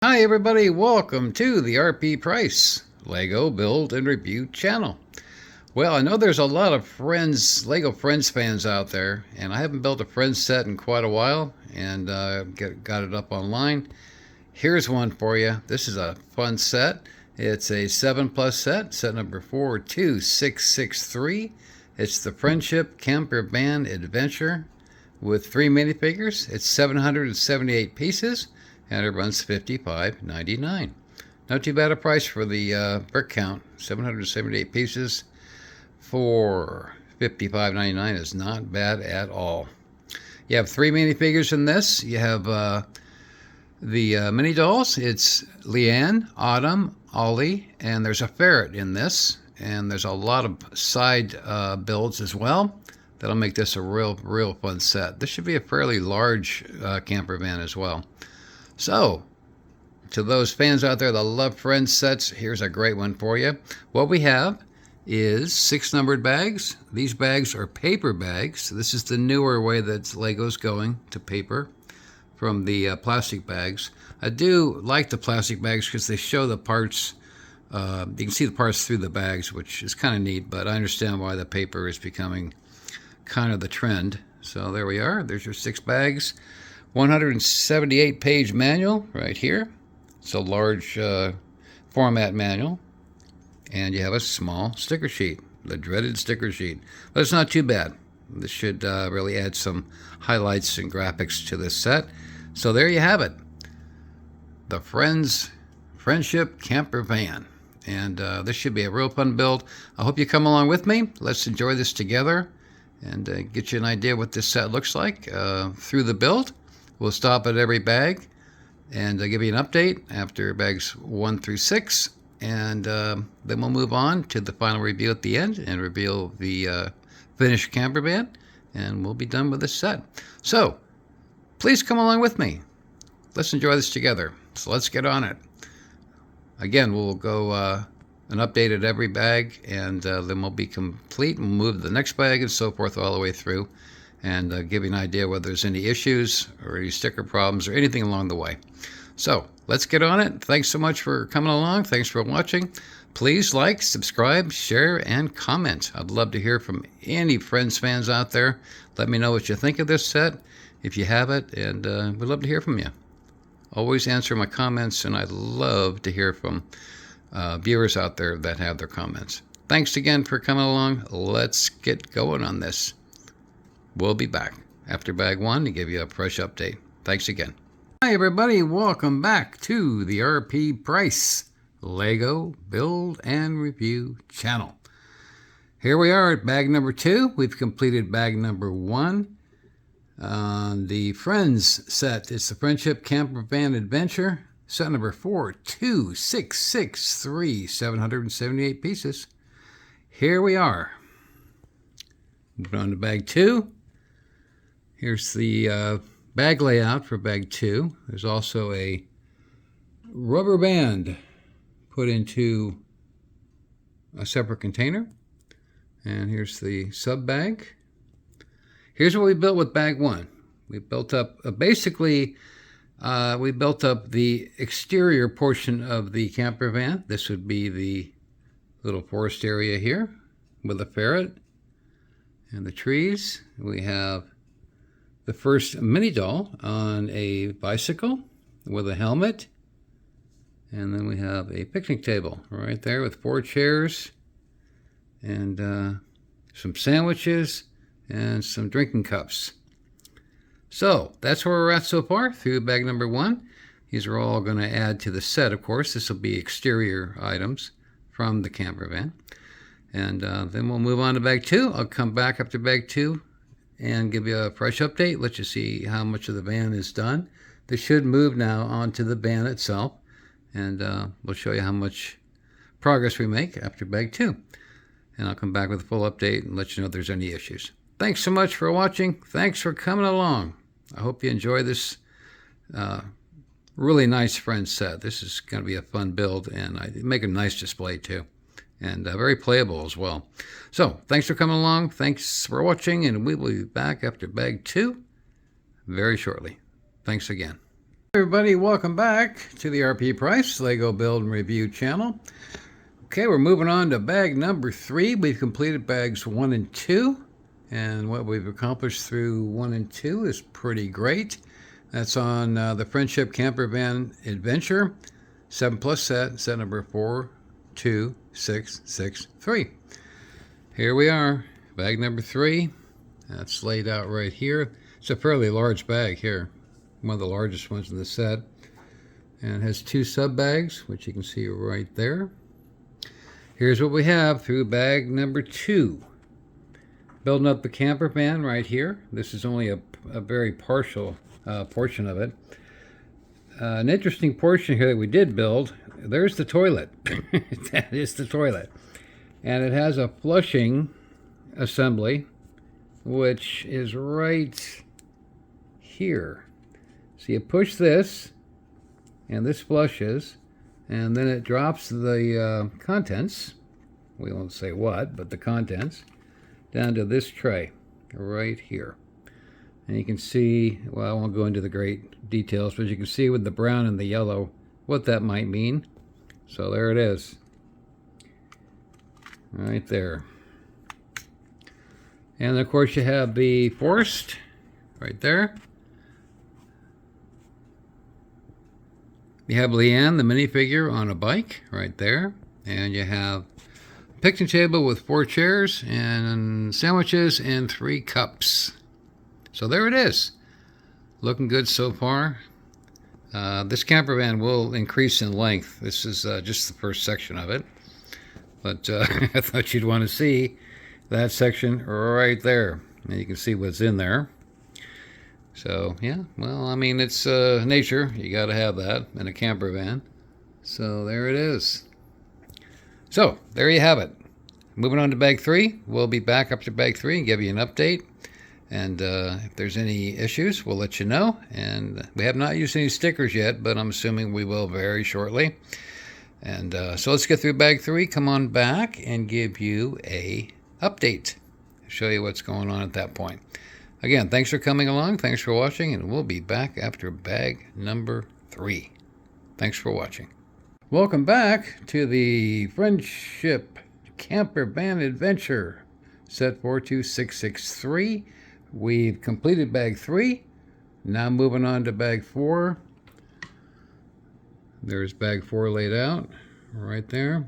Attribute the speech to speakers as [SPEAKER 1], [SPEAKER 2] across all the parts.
[SPEAKER 1] Hi everybody, welcome to the RP Price Lego Build and Review channel. Well, I know there's a lot of Lego Friends fans out there, and I haven't built a Friends set in quite a while, and got it up online. Here's one for you. This is a fun set. It's a 7+ set number 42663. It's the Friendship Camper Van Adventure with 3 minifigures. It's 778 pieces. And it runs $55.99. Not too bad a price for the brick count. 778 pieces for $55.99 is not bad at all. You have 3 minifigures in this. You have the mini dolls. It's Leanne, Autumn, Ollie, and there's a ferret in this. And there's a lot of side builds as well. That'll make this a real fun set. This should be a fairly large camper van as well. So, to those fans out there that love Friends sets, here's a great one for you. What we have is 6 numbered bags. These bags are paper bags. This is the newer way that Lego's going to paper from the plastic bags. I do like the plastic bags because they show the parts. You can see the parts through the bags, which is kind of neat, but I understand why the paper is becoming kind of the trend. So there we are. There's your 6 bags. 178-page manual right here. It's a large format manual. And you have a small sticker sheet, the dreaded sticker sheet. But it's not too bad. This should really add some highlights and graphics to this set. So there you have it. The Friendship Camper Van. And this should be a real fun build. I hope you come along with me. Let's enjoy this together and get you an idea what this set looks like through the build. We'll stop at every bag and give you an update after bags 1 through 6. And then we'll move on to the final review at the end and reveal the finished camper van. And we'll be done with this set. So, please come along with me. Let's enjoy this together. So let's get on it. Again, we'll go an update at every bag, and then we'll be complete and move to the next bag and so forth all the way through. And give you an idea whether there's any issues or any sticker problems or anything along the way. So let's get on it. Thanks so much for coming along. Thanks for watching. Please like, subscribe, share, and comment. I'd love to hear from any Friends fans out there. Let me know what you think of this set, if you have it, and we'd love to hear from you. Always answer my comments, and I'd love to hear from viewers out there that have their comments. Thanks again for coming along. Let's get going on this. We'll be back after bag 1 to give you a fresh update. Thanks again. Hi everybody, welcome back to the RP Price Lego Build and Review channel. Here we are at bag number 2. We've completed bag number 1 on the Friends set. It's the Friendship Camper Van Adventure, set number 42663, 778 pieces. Here we are. Moving on to bag 2. Here's the bag layout for bag 2. There's also a rubber band put into a separate container. And here's the sub bag. Here's what we built with bag 1. We built up, we built up the exterior portion of the camper van. This would be the little forest area here with a ferret and the trees. We have the first mini doll on a bicycle with a helmet. And then we have a picnic table right there with 4 chairs and some sandwiches and some drinking cups. So that's where we're at so far through bag number 1. These are all going to add to the set, of course. This will be exterior items from the camper van. And then we'll move on to bag 2. I'll come back after bag 2 and give you a fresh update, let you see how much of the van is done. This should move now onto the van itself, and we'll show you how much progress we make after bag 2. And I'll come back with a full update and let you know if there's any issues. Thanks so much for watching. Thanks for coming along. I hope you enjoy this really nice Friends set. This is going to be a fun build, and I make a nice display too. And very playable as well. So, thanks for coming along. Thanks for watching, and we will be back after bag 2 very shortly. Thanks again. Everybody, welcome back to the RP Price Lego Build and Review channel. Okay, we're moving on to bag number 3. We've completed bags 1 and 2, and what we've accomplished through 1 and 2 is pretty great. That's on the Friendship Camper Van Adventure 7+ set number 42663. Here we are, bag number 3. That's laid out right here. It's a fairly large bag here, one of the largest ones in the set, and it has 2 sub bags, which you can see right there. Here's what we have through bag number 2. Building up the camper van right here. This is only a very partial portion of it. An interesting portion here that we did build, there's the toilet. That is the toilet. And it has a flushing assembly, which is right here. So you push this, and this flushes, and then it drops the contents, we won't say what, but the contents, down to this tray right here. And you can see, well, I won't go into the great details, but you can see with the brown and the yellow what that might mean. So there it is, right there. And of course you have the Forest right there. You have Leanne, the minifigure, on a bike right there. And you have a picnic table with 4 chairs and sandwiches and 3 cups. So there it is. Looking good so far. This camper van will increase in length. This is just the first section of it. But I thought you'd want to see that section right there. And you can see what's in there. So, yeah, well, I mean, it's nature. You got to have that in a camper van. So, there it is. So, there you have it. Moving on to bag 3. We'll be back up to bag 3 and give you an update. And if there's any issues, we'll let you know. And we have not used any stickers yet, but I'm assuming we will very shortly. And so, let's get through bag 3. Come on back and give you a update. Show you what's going on at that point. Again, thanks for coming along, thanks for watching, and we'll be back after bag number 3. Thanks for watching. Welcome back to the Friendship Camper Van Adventure, set 42663. We've completed bag 3. Now moving on to bag 4. There's bag 4 laid out, right there.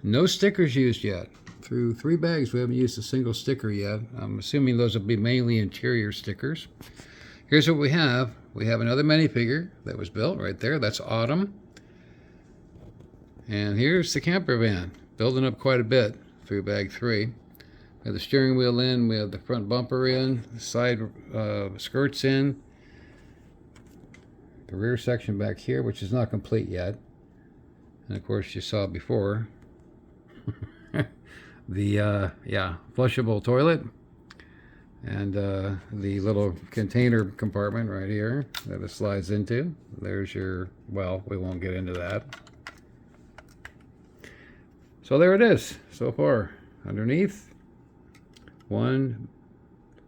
[SPEAKER 1] No stickers used yet. Through 3 bags, we haven't used a single sticker yet. I'm assuming those will be mainly interior stickers. Here's what we have. We have another minifigure that was built right there. That's Autumn. And here's the camper van, building up quite a bit through bag 3. We have the steering wheel in, we have the front bumper in, the side skirts in, the rear section back here, which is not complete yet. And of course, you saw before, the flushable toilet, and the little container compartment right here that it slides into. There's your, well, we won't get into that. So there it is so far. Underneath, 1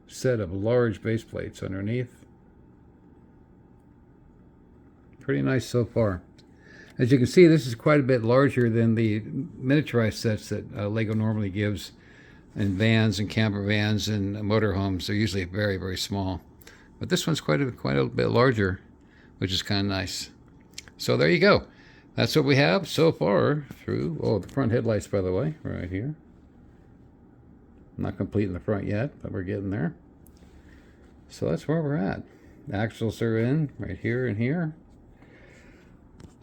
[SPEAKER 1] set of large base plates underneath. Pretty nice so far. As you can see, this is quite a bit larger than the miniaturized sets that Lego normally gives in vans and camper vans and motorhomes. They're usually very, very small. But this one's quite a bit larger, which is kind of nice. So there you go. That's what we have so far through, oh, the front headlights, by the way, right here. Not complete in the front yet, but we're getting there. So that's where we're at. The axles are in right here and here.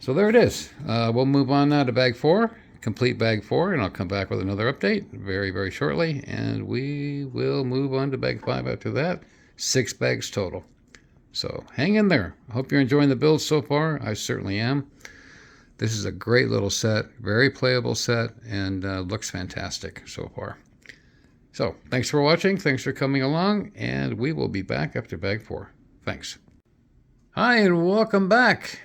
[SPEAKER 1] So there it is. We'll move on now to bag 4, complete bag 4, and I'll come back with another update very, very shortly. And we will move on to bag 5 after that. 6 bags total. So hang in there. I hope you're enjoying the build so far. I certainly am. This is a great little set, very playable set, and looks fantastic so far. So thanks for watching. Thanks for coming along, and we will be back after bag 4. Thanks. Hi, and welcome back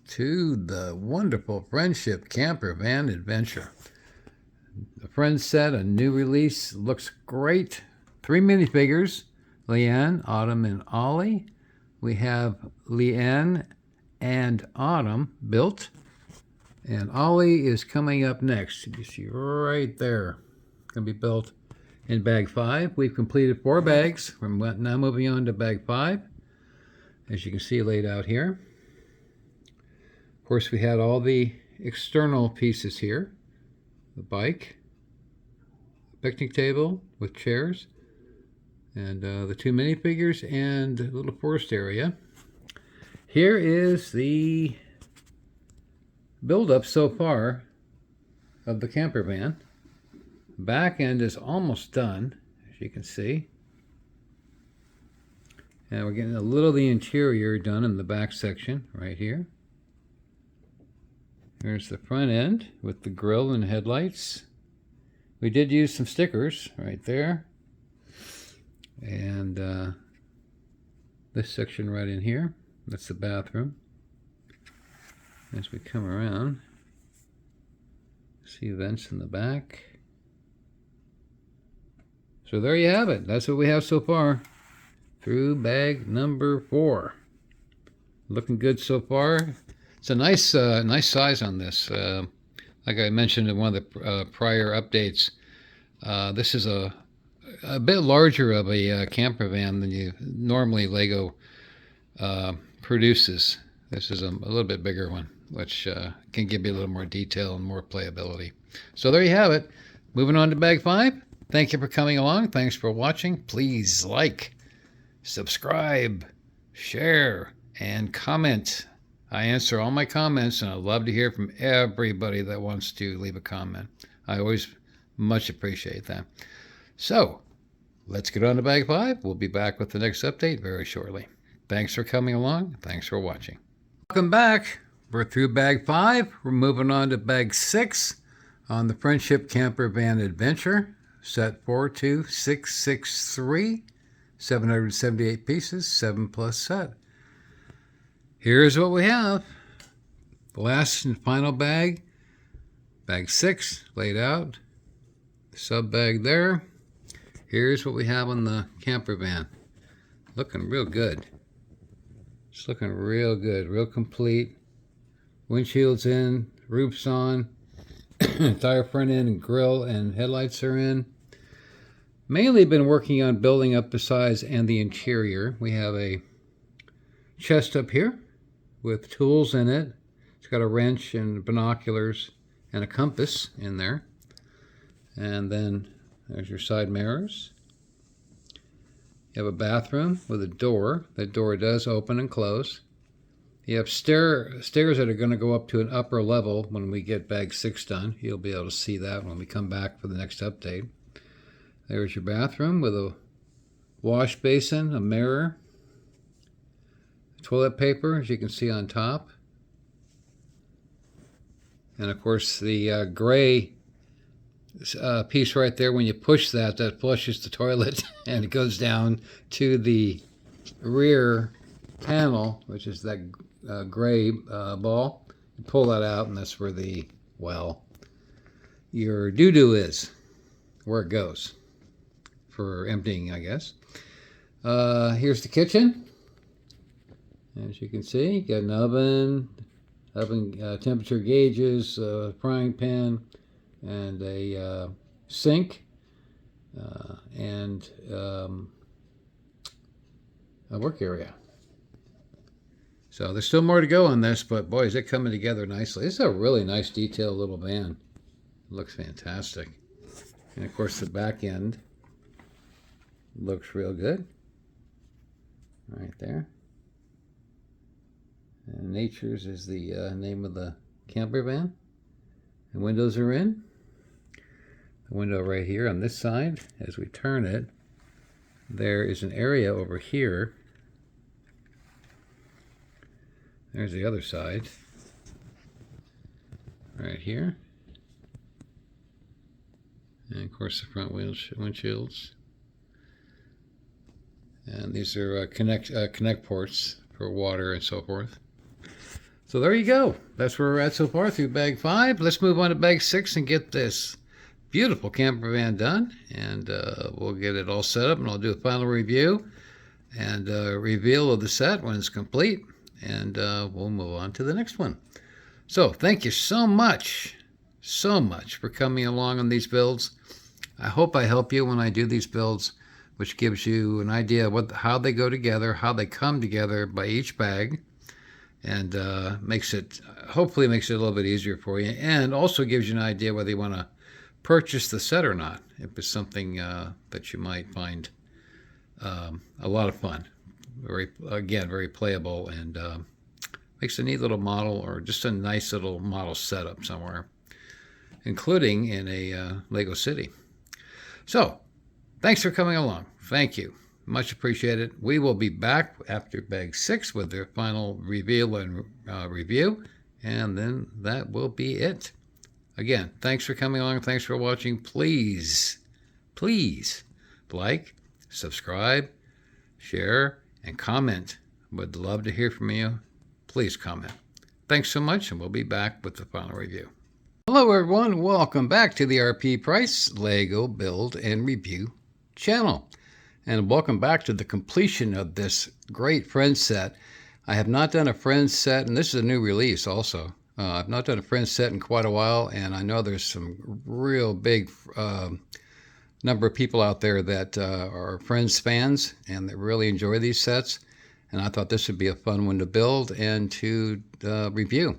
[SPEAKER 1] to the wonderful Friendship Camper Van Adventure. The Friends set, a new release, looks great. 3 minifigures, Leanne, Autumn, and Ollie. we have Leanne and Autumn built. And Ollie is coming up next. You see right there. Going to be built in bag 5. We've completed 4 bags. We're now moving on to bag 5. As you can see laid out here. Of course, we had all the external pieces here. The bike, the picnic table with chairs, and the 2 minifigures and a little forest area. Here is the build-up so far of the camper van. Back end is almost done, as you can see. And we're getting a little of the interior done in the back section right here. Here's the front end with the grill and headlights. We did use some stickers right there. And this section right in here, that's the bathroom. As we come around, see vents in the back. So there you have it. That's what we have so far through bag number 4. Looking good so far. It's a nice size on this. Like I mentioned in one of the prior updates, this is a bit larger of a camper van than you normally Lego produces. This is a little bit bigger one, which can give you a little more detail and more playability. So there you have it. Moving on to bag 5. Thank you for coming along. Thanks for watching. Please like, subscribe, share, and comment. I answer all my comments, and I love to hear from everybody that wants to leave a comment. I always much appreciate that. So, let's get on to bag 5. We'll be back with the next update very shortly. Thanks for coming along. Thanks for watching. Welcome back. We're through bag 5. We're moving on to bag 6 on the Friendship Camper Van Adventure. Set 42663. 778 pieces, 7+ set. Here's what we have. The last and final bag. Bag 6 laid out. Sub bag there. Here's what we have on the camper van. Looking real good. It's looking real good, real complete. Windshield's in, roof's on, entire front end and grill and headlights are in. Mainly been working on building up the size and the interior. We have a chest up here with tools in it. It's got a wrench and binoculars and a compass in there. And then there's your side mirrors. You have a bathroom with a door. That door does open and close. You have stairs that are going to go up to an upper level when we get bag 6 done. You'll be able to see that when we come back for the next update. There's your bathroom with a wash basin, a mirror, toilet paper, as you can see on top. And of course the gray piece right there, when you push that, that flushes the toilet and it goes down to the rear panel, which is that gray ball. You pull that out and that's where the, well, your doo-doo is, where it goes for emptying, I guess. Here's the kitchen. As you can see, you got an oven temperature gauges, frying pan, and a sink, and a work area. So there's still more to go on this, but boy, is it coming together nicely. This is a really nice detailed little van. It looks fantastic. And of course the back end looks real good. Right there. And Nature's is the name of the camper van. The windows are in. The window right here on this side, as we turn it, there is an area over here. There's the other side. Right here. And of course the front windshields. And these are connect ports for water and so forth. So there you go. That's where we're at so far through bag 5. Let's move on to bag 6 and get this beautiful camper van done. And we'll get it all set up and I'll do a final review. and reveal of the set when it's complete, and we'll move on to the next one. So thank you so much for coming along on these builds. I hope I help you when I do these builds, which gives you an idea of how they go together, how they come together by each bag, and hopefully makes it a little bit easier for you, and also gives you an idea whether you want to purchase the set or not, if it's something that you might find a lot of fun. Very playable, and makes a neat little model, or just a nice little model setup somewhere, including in a Lego City. So, thanks for coming along. Thank you. Much appreciated. We will be back after bag 6 with their final reveal and review, and then that will be it. Again, thanks for coming along. Thanks for watching. Please like, subscribe, share, and comment. Would love to hear from you. Please comment. Thanks so much, and we'll be back with the final review. Hello everyone, welcome back to the RP Price Lego Build and Review channel. And welcome back to the completion of this great Friends set. I have not done a Friends set, and this is a new release also. I've not done a Friends set in quite a while, and I know there's some real big number of people out there that are Friends fans and that really enjoy these sets. And I thought this would be a fun one to build and to review.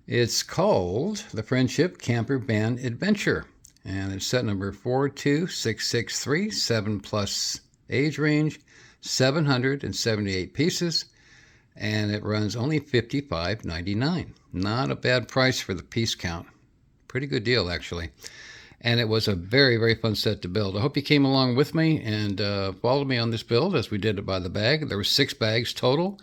[SPEAKER 1] It's called the Friendship Camper Van Adventure, and it's set number 42663, 7+ age range, 778 pieces, and it runs only $55.99. Not a bad price for the piece count. Pretty good deal, actually. And it was a very, very fun set to build. I hope you came along with me and followed me on this build as we did it by the bag. There were 6 bags total,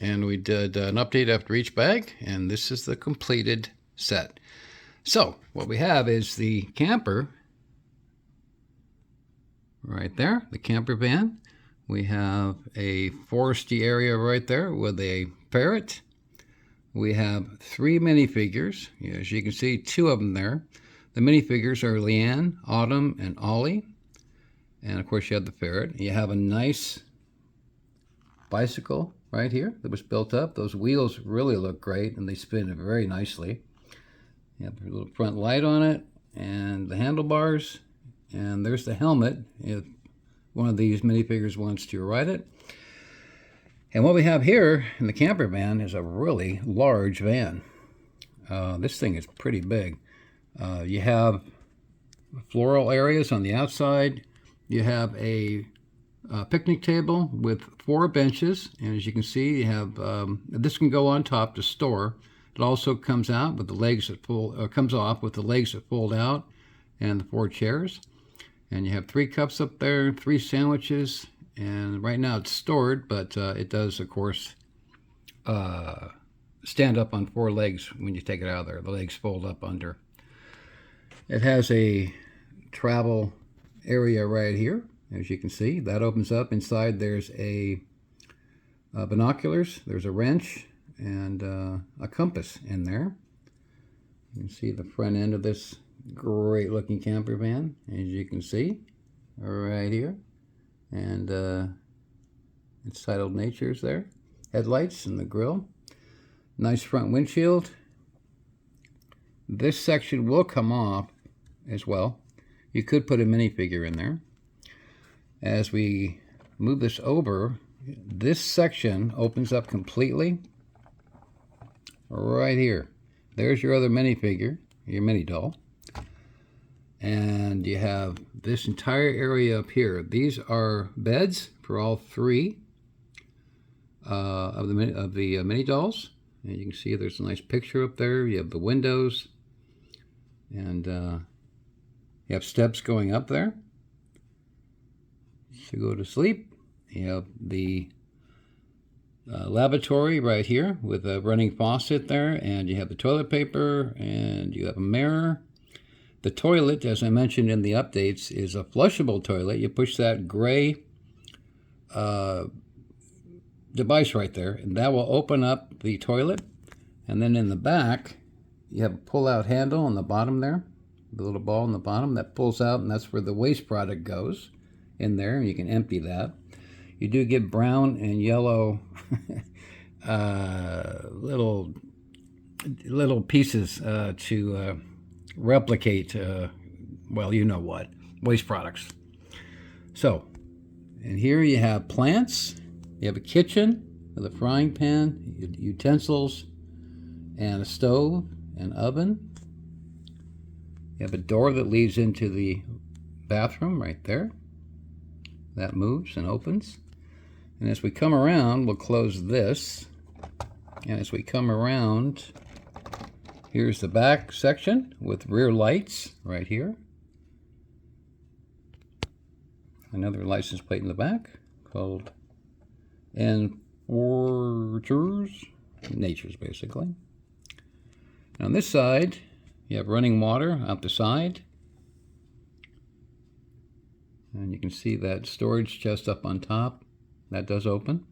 [SPEAKER 1] and we did an update after each bag, and this is the completed set. So what we have is the camper right there, the camper van. We have a foresty area right there with a ferret. We have 3 minifigures. As you can see, 2 of them there. The minifigures are Leanne, Autumn, and Ollie. And of course you have the ferret. You have a nice bicycle right here that was built up. Those wheels really look great, and they spin very nicely. You have a little front light on it, and the handlebars, and there's the helmet if one of these minifigures wants to ride it. And what we have here in the camper van is a really large van. This thing is pretty big. You have floral areas on the outside. You have a picnic table with 4 benches, and as you can see, you have this can go on top to store. It also comes out with the legs that comes off with the legs that fold out, and the 4 chairs. And you have 3 cups up there, 3 sandwiches, and right now it's stored, but it does, of course, stand up on 4 legs when you take it out of there. The legs fold up under. It has a travel area right here. As you can see, that opens up. Inside there's a binoculars, there's a wrench, and a compass in there. You can see the front end of this great looking camper van, as you can see right here. And it's titled Nature's there. Headlights and the grill. Nice front windshield. This section will come off as well. You could put a minifigure in there. As we move this over, this section opens up completely right here. There's your other minifigure, your mini doll. And you have this entire area up here. These are beds for all 3 of the mini dolls. And you can see there's a nice picture up there. You have the windows, and you have steps going up there to go to sleep. You have the lavatory right here with a running faucet there, and you have the toilet paper, and you have a mirror. The toilet, as I mentioned in the updates, is a flushable toilet. You push that gray device right there, and that will open up the toilet. And then in the back, you have a pull-out handle on the bottom there, the little ball on the bottom that pulls out, and that's where the waste product goes in there, and you can empty that. You do get brown and yellow little pieces to replicate, well, you know what, waste products. So, and here you have plants. You have a kitchen with a frying pan, utensils, and a stove and oven. You have a door that leads into the bathroom right there. That moves and opens. And as we come around, we'll close this. And as we come around, here's the back section with rear lights right here. Another license plate in the back called Nature's basically. And on this side, you have running water out the side. And you can see that storage chest up on top. That does open.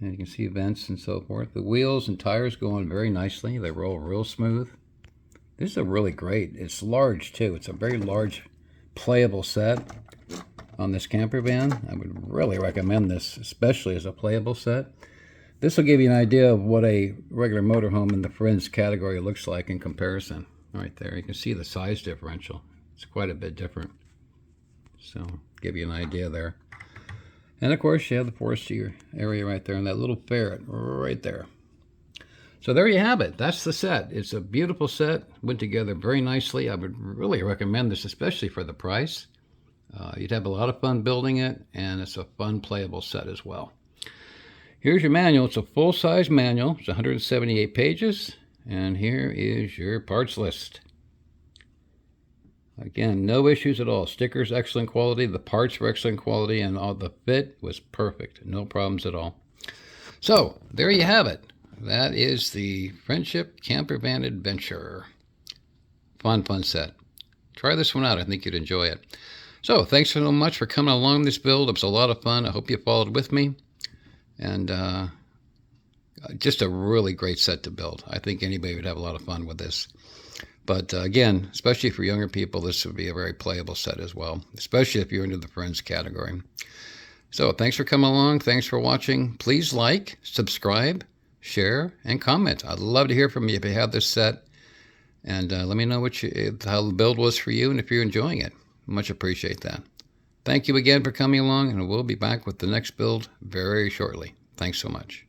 [SPEAKER 1] And you can see vents and so forth. The wheels and tires go on very nicely. They roll real smooth. This is a really great. It's large too. It's a very large playable set on this camper van. I would really recommend this, especially as a playable set. This will give you an idea of what a regular motorhome in the Friends category looks like in comparison. Right there, you can see the size differential. It's quite a bit different. So, give you an idea there. And of course, you have the forestry area right there and that little ferret right there. So there you have it. That's the set. It's a beautiful set. Went together very nicely. I would really recommend this, especially for the price. You'd have a lot of fun building it, and it's a fun playable set as well. Here's your manual. It's a full-size manual. It's 178 pages, and here is your parts list. Again, no issues at all. Stickers, excellent quality. The parts were excellent quality, and all the fit was perfect. No problems at all. So, there you have it. That is the Friendship Camper Van Adventure. Fun set. Try this one out. I think you'd enjoy it. So, thanks so much for coming along this build. It was a lot of fun. I hope you followed with me. And just a really great set to build. I think anybody would have a lot of fun with this. But again, especially for younger people, this would be a very playable set as well, especially if you're into the Friends category. So thanks for coming along. Thanks for watching. Please like, subscribe, share, and comment. I'd love to hear from you if you have this set. And let me know how the build was for you and if you're enjoying it. Much appreciate that. Thank you again for coming along, and we'll be back with the next build very shortly. Thanks so much.